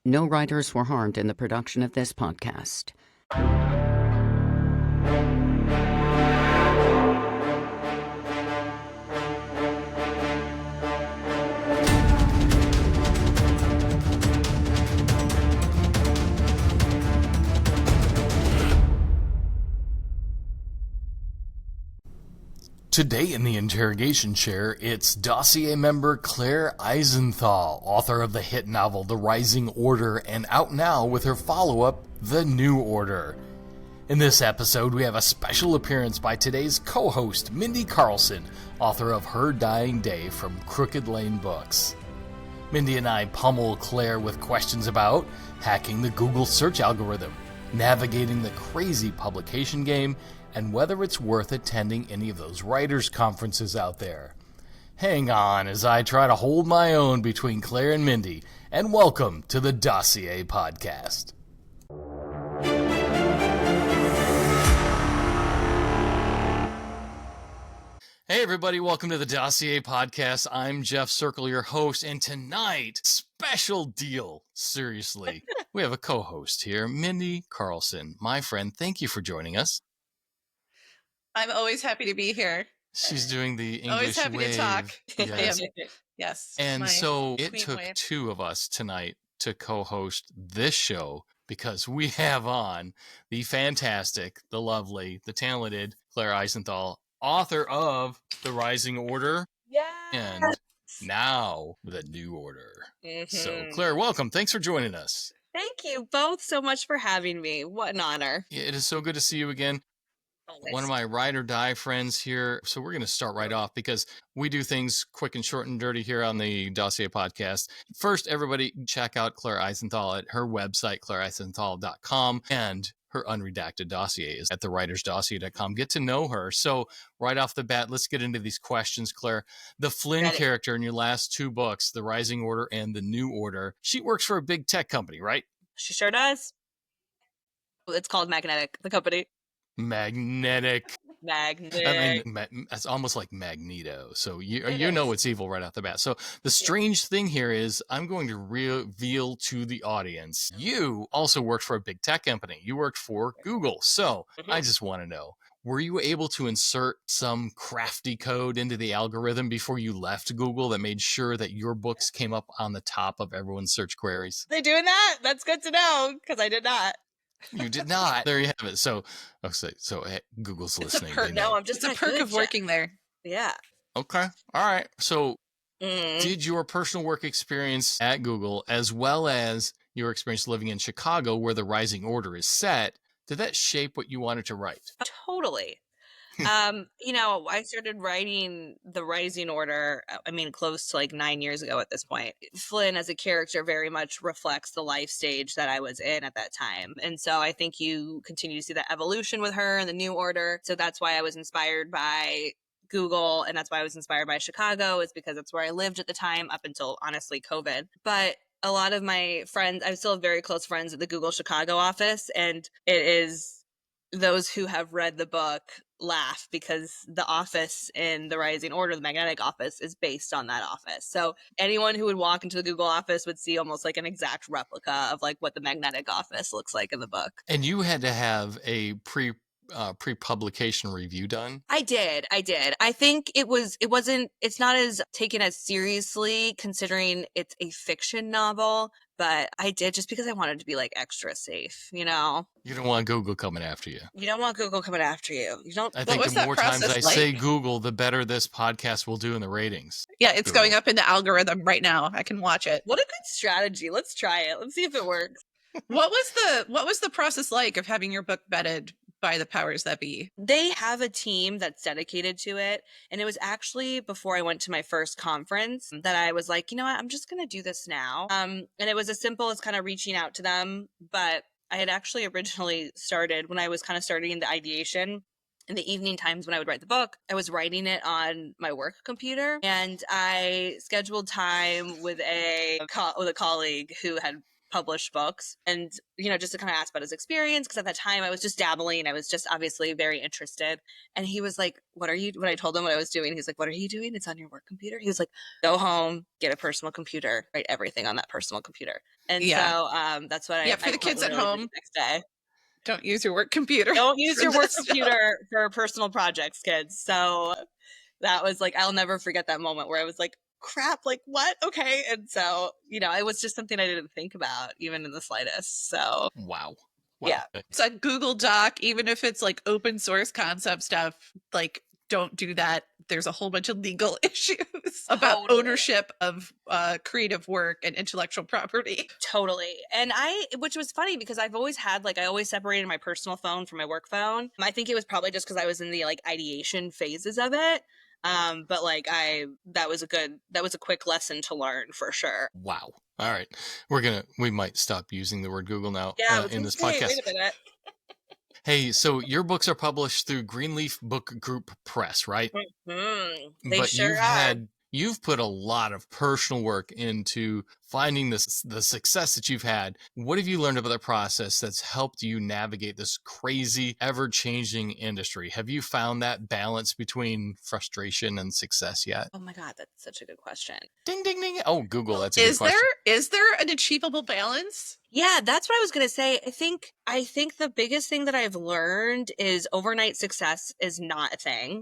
No writers were harmed in the production of this podcast. Today in the interrogation chair, it's Dossier member Claire Isenthal, author of the hit novel The Rising Order, and out now with her follow-up, The New Order. In this episode, we have a special appearance by today's co-host, Mindy Carlson, author of Her Dying Day from Crooked Lane Books. Mindy and I pummel Claire with questions about hacking the Google search algorithm, navigating the crazy publication game, and whether it's worth attending any of those writers' conferences out there. Hang on as I try to hold my own between Claire and Mindy, and welcome to the Dossier Podcast. Hey everybody, welcome to the Dossier Podcast. I'm Jeff Circle, your host, and tonight, special deal, seriously. We have a co-host here, Mindy Carlson. My friend, thank you for joining us. I'm always happy to be here. She's doing the English always happy wave. to talk. Yes. Yes. And so it queen took wave. two of us tonight to co-host this show because we have on the fantastic, the lovely, the talented Claire Isenthal, author of The Rising Order and now The New Order. Mm-hmm. So Claire, welcome. Thanks for joining us. Thank you both so much for having me. What an honor. It is so good to see you again. Always. One of my ride or die friends here. So we're going to start right off because we do things quick and short and dirty here on the Dossier Podcast. First, everybody check out Claire Isenthal at her website, claireisenthal.com, and her unredacted dossier is at thewritersdossier.com. Get to know her. So right off the bat, let's get into these questions, Claire. The Flynn character in your last two books, The Rising Order and The New Order, she works for a big tech company, right? She sure does. It's called Magnetic, the company. Magnetic. Magnetic. I mean, it's almost like Magneto. So you know it's evil right off the bat. So the strange thing here is I'm going to reveal to the audience, you also worked for a big tech company. You worked for Google. So I just want to know, were you able to insert some crafty code into the algorithm before you left Google that made sure that your books came up on the top of everyone's search queries? They doing that? That's good to know because I did not. You did not. There you have it. So hey, Google's listening. No, I'm just It's a perk of working there. Yeah. Okay. All right. So did your personal work experience at Google, as well as your experience living in Chicago, where the Rising Order is set, did that shape what you wanted to write? Totally. I started writing The Rising Order, close to like 9 years ago at this point. Flynn as a character very much reflects the life stage that I was in at that time. And so I think you continue to see that evolution with her and The New Order. So that's why I was inspired by Google, and that's why I was inspired by Chicago, is because that's where I lived at the time up until, honestly, COVID. But a lot of my friends, I still have very close friends at the Google Chicago office, and it is those who have read the book laugh because the office in The Rising Order, the Magnetic office, is based on that office. So anyone who would walk into the Google office would see almost like an exact replica of like what the Magnetic office looks like in the book. And you had to have a pre-publication review done? I did. I think it's not as taken as seriously considering it's a fiction novel, but I did just because I wanted to be like extra safe, You don't want Google coming after you. You don't want Google coming after you. You don't. I think the more times I say Google, the better this podcast will do in the ratings. Yeah, it's going up in the algorithm right now. I can watch it. What a good strategy. Let's try it. Let's see if it works. What was the process like of having your book vetted by the powers that be? They have a team that's dedicated to it. And it was actually before I went to my first conference that I was like, you know what, I'm just going to do this now. And it was as simple as kind of reaching out to them. But I had actually originally started when I was kind of starting the ideation. In the evening times when I would write the book, I was writing it on my work computer, and I scheduled time with a colleague who had published books, and, you know, just to kind of ask about his experience. Cause at that time I was just dabbling. I was just obviously very interested. And he was like, when I told him what I was doing, he's like, what are you doing? It's on your work computer. He was like, go home, get a personal computer, write everything on that personal computer. And so that's what for the kids at home, the next day. Don't use your work computer. Don't use your work computer for personal projects, kids. So that was like, I'll never forget that moment where I was like, crap, like what? Okay. And so, you know, it was just something I didn't think about even in the slightest. So Wow. Yeah. It's a Google Doc, even if it's like open source concept stuff, like don't do that. There's a whole bunch of legal issues about ownership of creative work and intellectual property. Totally. And which was funny because I've always had, like, I always separated my personal phone from my work phone. I think it was probably just because I was in the like ideation phases of it. But like that was a quick lesson to learn for sure. Wow. All right. We might stop using the word Google now in this podcast. Wait a minute. Hey, so your books are published through Greenleaf Book Group Press, right? Mm-hmm. They but sure are. You've put a lot of personal work into finding the success that you've had. What have you learned about the process that's helped you navigate this crazy, ever-changing industry? Have you found that balance between frustration and success yet? Oh my God, that's such a good question. Ding, ding, ding. Oh, Google, that's a good question. Is there an achievable balance? Yeah, that's what I was going to say. I think the biggest thing that I've learned is overnight success is not a thing.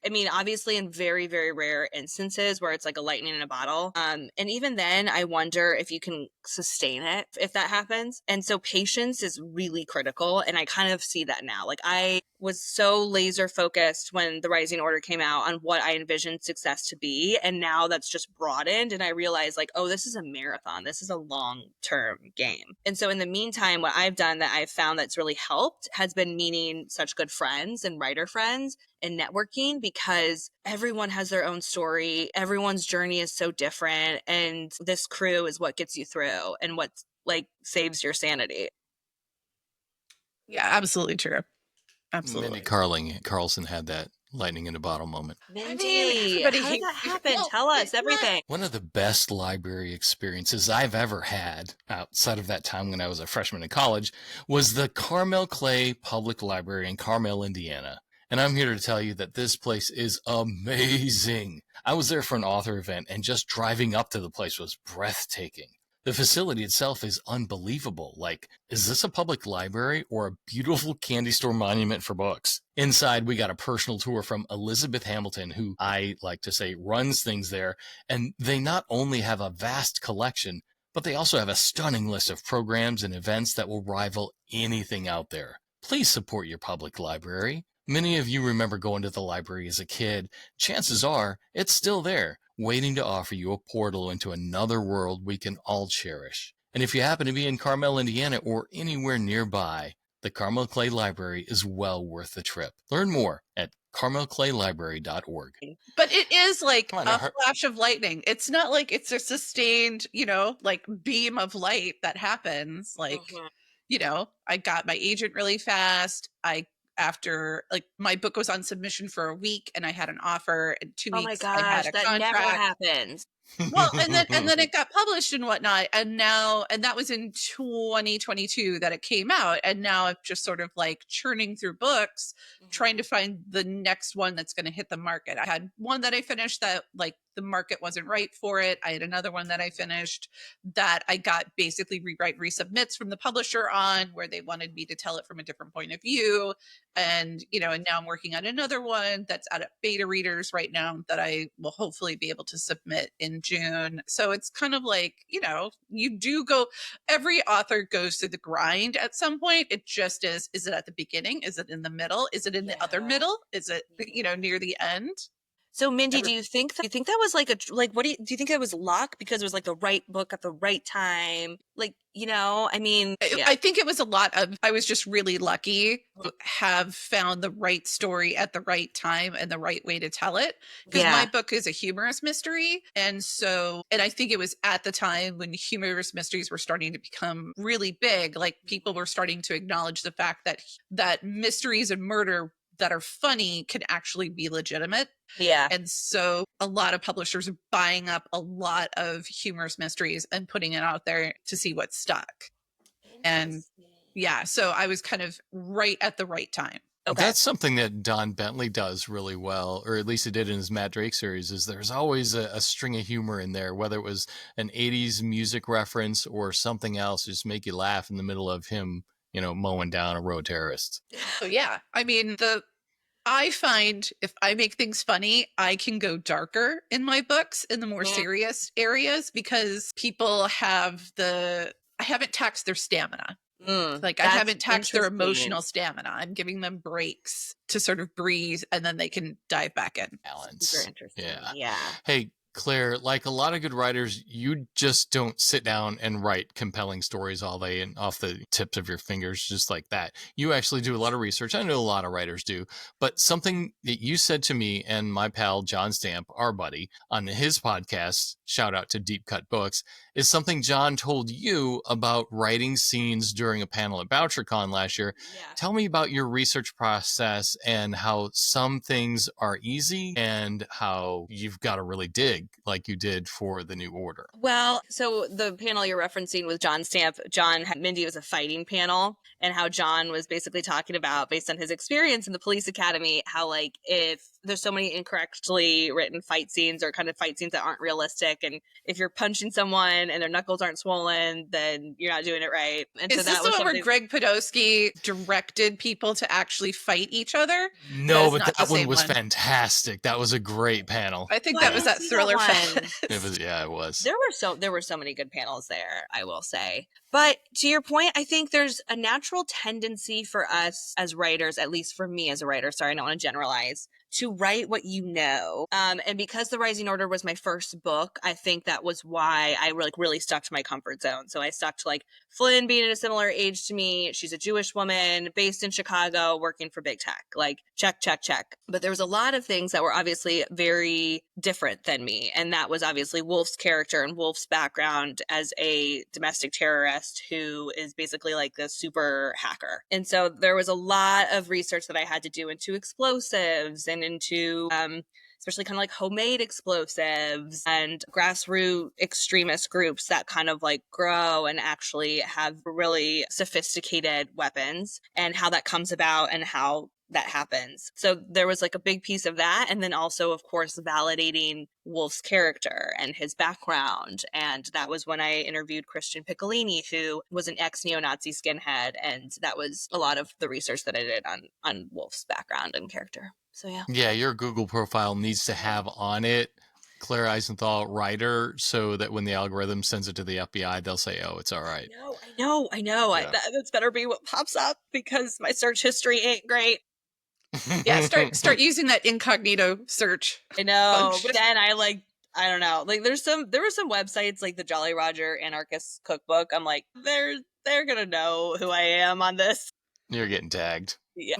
I mean, obviously in very, very rare instances where it's like a lightning in a bottle. And even then I wonder if you can sustain it if that happens. And so patience is really critical. And I kind of see that now. Like I was so laser focused when the Rising Order came out on what I envisioned success to be. And now that's just broadened. And I realized like, oh, this is a marathon. This is a long-term game. And so in the meantime, what I've done that I've found that's really helped has been meeting such good friends and writer friends and networking, because everyone has their own story. Everyone's journey is so different. And this crew is what gets you through and what like saves your sanity. Yeah, absolutely true. Absolutely. Mindy Carlson had that lightning in a bottle moment. Mindy, how did that happen? Tell us everything. One of the best library experiences I've ever had outside of that time when I was a freshman in college was the Carmel Clay Public Library in Carmel, Indiana. And I'm here to tell you that this place is amazing. I was there for an author event, and just driving up to the place was breathtaking. The facility itself is unbelievable. Like, is this a public library or a beautiful candy store monument for books? Inside, we got a personal tour from Elizabeth Hamilton, who I like to say runs things there. And they not only have a vast collection, but they also have a stunning list of programs and events that will rival anything out there. Please support your public library. Many of you remember going to the library as a kid. Chances are it's still there, waiting to offer you a portal into another world we can all cherish. And if you happen to be in Carmel, Indiana, or anywhere nearby, the Carmel Clay Library is well worth the trip. Learn more at carmelclaylibrary.org. But it is like a flash of lightning. It's not like it's a sustained, like beam of light that happens. Like, I got my agent really fast. After like my book was on submission for a week and I had an offer in 2 weeks. Oh my gosh, I had a that contract. never happens. Well, and then it got published and whatnot. And that was in 2022 that it came out. And now I'm just sort of like churning through books, trying to find the next one that's going to hit the market. I had one that I finished that like the market wasn't right for it. I had another one that I finished that I got basically rewrite resubmits from the publisher on, where they wanted me to tell it from a different point of view. And, and now I'm working on another one that's out at beta readers right now that I will hopefully be able to submit in June. So it's kind of like, you do go, every author goes through the grind at some point. It just is it at the beginning? Is it in the middle? Is it in the other middle? Is it, near the end? So Mindy, do you think that was like what do you think it was luck because it was like the right book at the right time? Like, I think it was a lot of, I was just really lucky to have found the right story at the right time and the right way to tell it. Because my book is a humorous mystery. And I think it was at the time when humorous mysteries were starting to become really big, like people were starting to acknowledge the fact that mysteries and murder, that are funny can actually be legitimate. Yeah. And so a lot of publishers are buying up a lot of humorous mysteries and putting it out there to see what's stuck. And yeah, so I was kind of right at the right time. Okay. That's something that Don Bentley does really well, or at least he did in his Matt Drake series, is there's always a string of humor in there, whether it was an 80s music reference or something else, just make you laugh in the middle of him, mowing down a road terrorist. So yeah, I mean, I find if I make things funny, I can go darker in my books in the more serious areas because people I haven't taxed their stamina. I haven't taxed their emotional stamina. I'm giving them breaks to sort of breathe and then they can dive back in. Balance. Super interesting. Yeah. Hey, Claire, like a lot of good writers, you just don't sit down and write compelling stories all day and off the tips of your fingers just like that. You actually do a lot of research. I know a lot of writers do, but something that you said to me and my pal John Stamp, our buddy, on his podcast, shout out to Deep Cut Books, is something John told you about writing scenes during a panel at BoucherCon last year. Yeah. Tell me about your research process and how some things are easy and how you've got to really dig like you did for the New Order. Well, so the panel you're referencing with John Stamp, Mindy was a fighting panel, and how John was basically talking about, based on his experience in the police academy, how like if there's so many incorrectly written fight scenes or kind of fight scenes that aren't realistic, and if you're punching someone and their knuckles aren't swollen, then you're not doing it right. And Is so this that the was one where Greg Podolsky directed people to actually fight each other? No, but that one was fantastic. That was a great panel. I think that was that Thriller Fest. It was. There were so many good panels there, I will say. But to your point, I think there's a natural tendency for us as writers, at least for me as a writer, sorry, I don't want to generalize, to write what you know. And because The Rising Order was my first book, I think that was why I really stuck to my comfort zone. So I stuck to like Flynn being at a similar age to me. She's a Jewish woman based in Chicago working for big tech. Like check, check, check. But there was a lot of things that were obviously very different than me. And that was obviously Wolf's character and Wolf's background as a domestic terrorist who is basically like the super hacker. And so there was a lot of research that I had to do into explosives and into especially kind of like homemade explosives and grassroots extremist groups that kind of like grow and actually have really sophisticated weapons, and how that comes about and how that happens. So there was like a big piece of that. And then also, of course, validating Wolf's character and his background. And that was when I interviewed Christian Piccolini, who was an ex-neo-Nazi skinhead. And that was a lot of the research that I did on Wolf's background and character. So yeah. Yeah, your Google profile needs to have on it Claire Isenthal writer, so that when the algorithm sends it to the FBI, they'll say, "Oh, it's all right." I know. Yeah. That's better be what pops up, because my search history ain't great. Yeah, start using that incognito search. I know, function. but then I don't know. Like there were some websites like the Jolly Roger Anarchist Cookbook. I'm like, they're gonna know who I am on this. You're getting tagged. Yeah.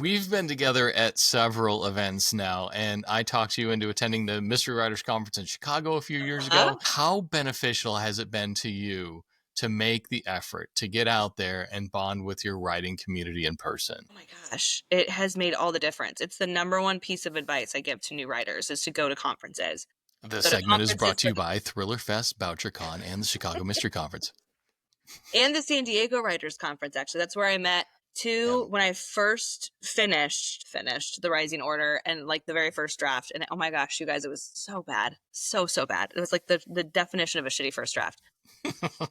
We've been together at several events now, and I talked you into attending the Mystery Writers Conference in Chicago a few years ago. How beneficial has it been to you to make the effort to get out there and bond with your writing community in person? Oh my gosh, it has made all the difference. It's the number one piece of advice I give to new writers, is to go to conferences. This segment is brought to you by Thriller Fest, BoucherCon, and the Chicago Mystery Conference. And the San Diego Writers Conference, actually. That's where I met when I first finished The Rising Order, and like the very first draft. And oh my gosh, you guys, it was so bad. So bad. It was like the definition of a shitty first draft.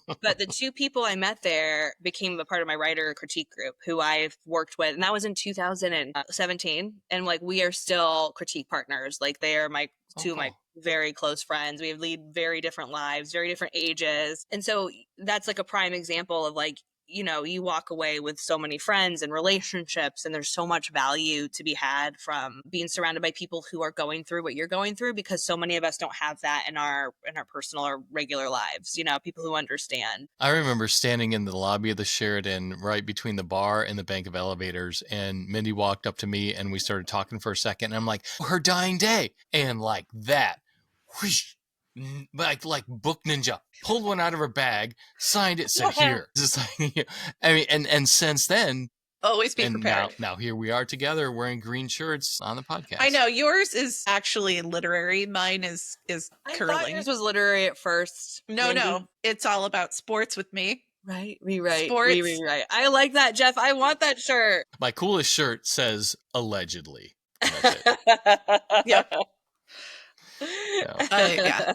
But the two people I met there became a part of my writer critique group, who I've worked with. And that was in 2017. And like, we are still critique partners. Like, they are two of my very close friends. We lead very different lives, very different ages. And so that's like a prime example of like, you know, you walk away with so many friends and relationships, and there's so much value to be had from being surrounded by people who are going through what you're going through, because so many of us don't have that in our personal or regular lives, you know, people who understand. I remember standing in the lobby of the Sheraton right between the bar and the bank of elevators, and Mindy walked up to me and we started talking for a second, and I'm like, her dying day. And like that, whoosh, like Book Ninja, pulled one out of her bag, signed it, said, "Here." Just like, I mean, and since then, Always be And prepared. now here we are together wearing green shirts on the podcast. I know yours is actually literary. Mine is I curling. thought yours was literary at first. No, Mindy. it's all about sports with me. Right, rewrite, Sports. rewrite. I like that, Jeff. I want that shirt. My coolest shirt says allegedly. And that's it. Yep. So, Yeah.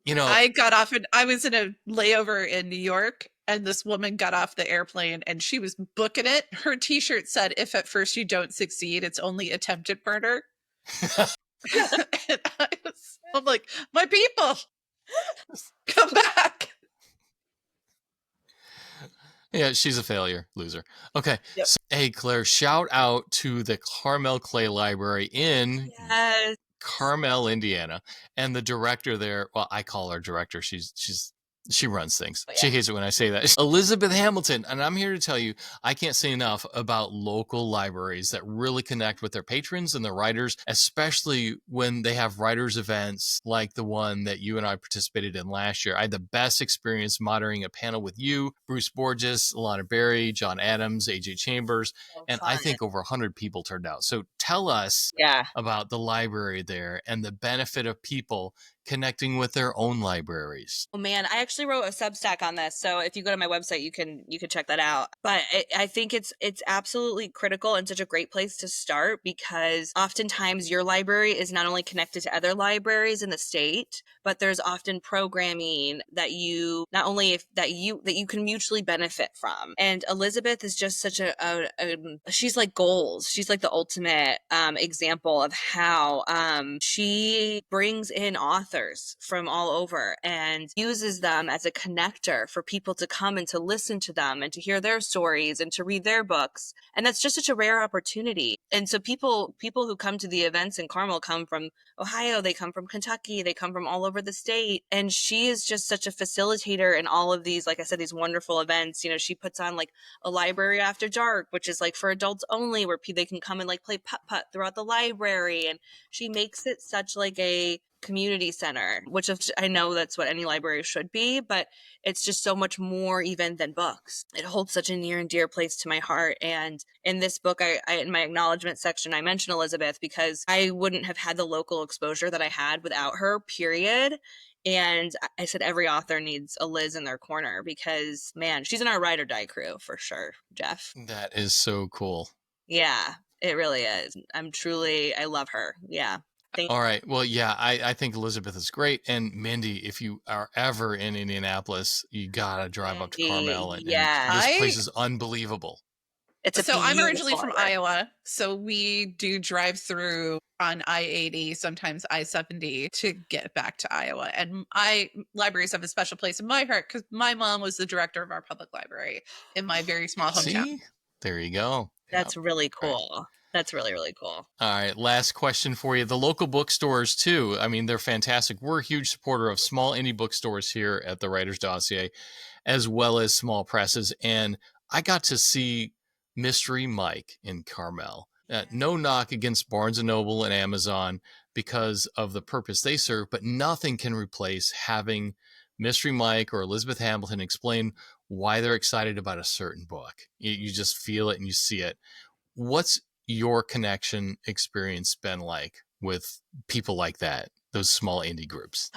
you know, I got off and I was in a layover in New York, and this woman got off the airplane and she was booking it. Her t-shirt said, "If at first you don't succeed, it's only attempted murder." And I'm like, my people, come back. yeah, she's a failure, loser. Okay. Yep. So, hey, Claire, shout out to the Carmel Clay Library in Yes. Carmel, Indiana, and the director there. Well, I call her director. She runs things. Oh, yeah. She hates it when I say that. Elizabeth Hamilton. And I'm here to tell you, I can't say enough about local libraries that really connect with their patrons and their writers, especially when they have writers events like the one that you and I participated in last year. I had the best experience moderating a panel with you, Bruce Borges, Alana Berry, John Adams, AJ Chambers, and I think over 100 people turned out. So tell us about the library there and the benefit of people connecting with their own libraries. Oh man, I actually wrote a Substack on this, so if you go to my website, you can check that out. But I think it's absolutely critical and such a great place to start, because oftentimes your library is not only connected to other libraries in the state, but there's often programming that you not only that you can mutually benefit from. And Elizabeth is just such a she's like goals. She's like the ultimate example of how she brings in authors from all over and uses them as a connector for people to come and to listen to them and to hear their stories and to read their books. And that's just such a rare opportunity. And so people who come to the events in Carmel come from Ohio, they come from Kentucky, they come from all over the state. And she is just such a facilitator in all of these, like I said, these wonderful events. You know, she puts on like a library after dark, which is like for adults only, where they can come and like play putt-putt throughout the library. And she makes it such like a community center, which I know that's what any library should be, but it's just so much more even than books. It holds such a near and dear place to my heart. And in this book, I in my acknowledgement section, I mentioned Elizabeth because I wouldn't have had the local exposure that I had without her, period. And I said every author needs a Liz in their corner because, man, she's in our ride or die crew for sure, Jeff. That is so cool. Yeah, it really is. I love her. Yeah. All right. Well, yeah, I think Elizabeth is great. And Mindy, if you are ever in Indianapolis, you got to drive up to Carmel. And this place is unbelievable. I'm originally from Iowa, so we do drive through on I-80, sometimes I-70 to get back to Iowa. And libraries have a special place in my heart because my mom was the director of our public library in my very small hometown. See? There you go. That's really cool. Right. That's really, really cool. All right. Last question for you. The local bookstores, too. I mean, they're fantastic. We're a huge supporter of small indie bookstores here at the Writer's Dossier, as well as small presses. And I got to see Mystery Mike in Carmel. No knock against Barnes & Noble and Amazon because of the purpose they serve, but nothing can replace having Mystery Mike or Elizabeth Hamilton explain why they're excited about a certain book. You just feel it and you see it. What's your connection experience been like with people like that, those small indie groups?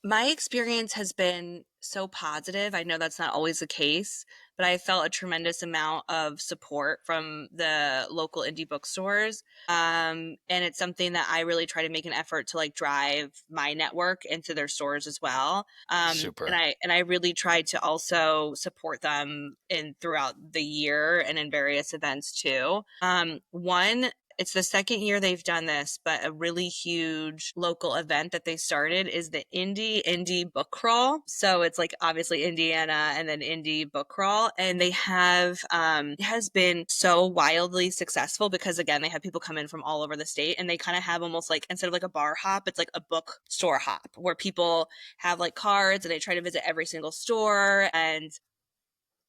My experience has been so positive. I know that's not always the case, but I felt a tremendous amount of support from the local indie bookstores. And it's something that I really try to make an effort to like drive my network into their stores as well. Super. And I really tried to also support them throughout the year and in various events too. It's the second year they've done this, but a really huge local event that they started is the Indie Book Crawl. So it's like obviously Indiana and then Indie Book Crawl. And they have, it has been so wildly successful because again, they have people come in from all over the state and they kind of have almost like, instead of like a bar hop, it's like a bookstore hop where people have like cards and they try to visit every single store. And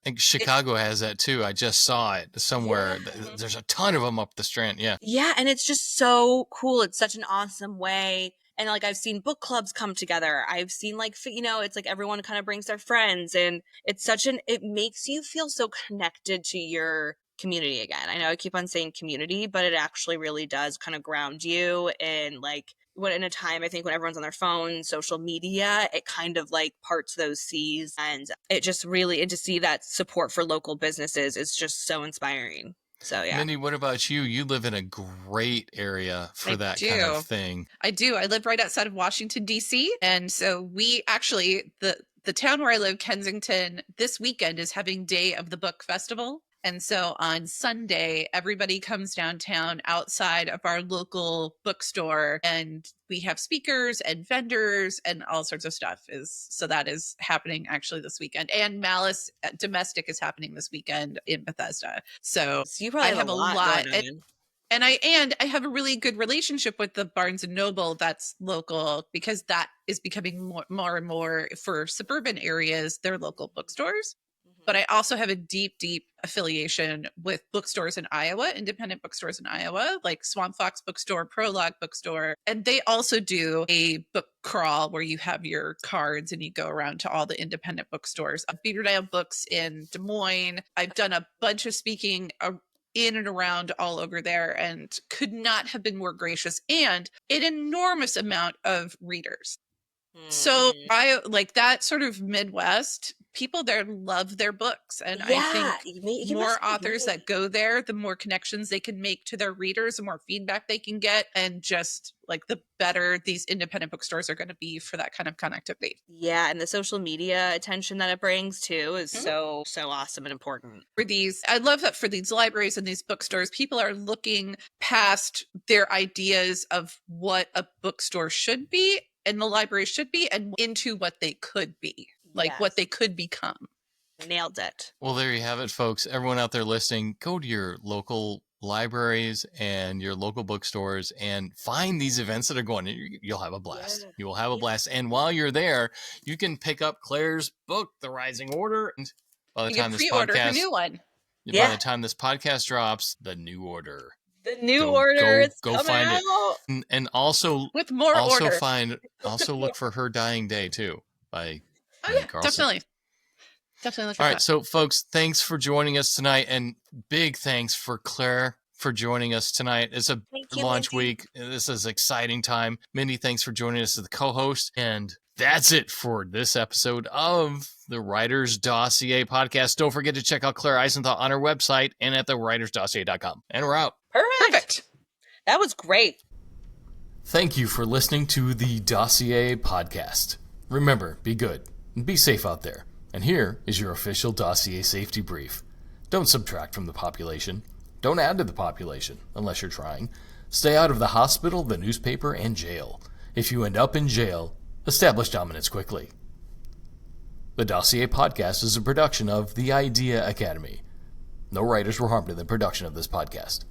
I think Chicago has that too. I just saw it somewhere. Yeah. There's a ton of them up the Strand. Yeah. Yeah. And it's just so cool. It's such an awesome way. And like, I've seen book clubs come together. I've seen like, it's like everyone kind of brings their friends and it makes you feel so connected to your community again. I know I keep on saying community, but it actually really does kind of ground you in like when in a time, I think when everyone's on their phone, social media, it kind of like parts those seas, and it just really, and to see that support for local businesses is just so inspiring. So yeah. Mindy, what about you? You live in a great area for that kind of thing. I do. I live right outside of Washington, D.C. And so we actually, the town where I live, Kensington, this weekend is having Day of the Book Festival. And so on Sunday, everybody comes downtown outside of our local bookstore, and we have speakers and vendors and all sorts of stuff. So that is happening actually this weekend. And Malice Domestic is happening this weekend in Bethesda. So you probably have a lot going on. And I have a really good relationship with the Barnes & Noble that's local, because that is becoming more and more for suburban areas, their local bookstores. But I also have a deep, deep affiliation with bookstores in Iowa, independent bookstores in Iowa, like Swamp Fox Bookstore, Prologue Bookstore. And they also do a book crawl where you have your cards and you go around to all the independent bookstores. Beaver Dam Books in Des Moines. I've done a bunch of speaking in and around all over there, and could not have been more gracious, and an enormous amount of readers. So I like that sort of Midwest. People there love their books. And I think more authors that go there, the more connections they can make to their readers, the more feedback they can get, and just like the better these independent bookstores are going to be for that kind of connectivity. Yeah. And the social media attention that it brings too is so awesome and important. I love that for these libraries and these bookstores, people are looking past their ideas of what a bookstore should be and the library should be, and into what they could be. Like what they could become. Nailed it. Well, there you have it, folks. Everyone out there listening, go to your local libraries and your local bookstores and find these events that are going. You'll have a blast. You will have a blast. And while you're there, you can pick up Claire's book, The Rising Order. And by the time this pre-order her new one. By the time this podcast drops, The New Order. The New Order. Go find it. And also with more order. Also look for Her Dying Day too by Mindy Carlson. Definitely. All right, so folks, thanks for joining us tonight, and big thanks for Claire for joining us tonight. It's a launch week. This is an exciting time. Mindy, thanks for joining us as the co-host, and that's it for this episode of the Writer's Dossier Podcast. Don't forget to check out Claire Isenthal on her website and at thewritersdossier.com. And we're out. Perfect. That was great. Thank you for listening to the Dossier Podcast. Remember, be good and be safe out there. And here is your official Dossier safety brief. Don't subtract from the population. Don't add to the population, unless you're trying. Stay out of the hospital, the newspaper, and jail. If you end up in jail, establish dominance quickly. The Dossier Podcast is a production of The Idea Academy. No writers were harmed in the production of this podcast.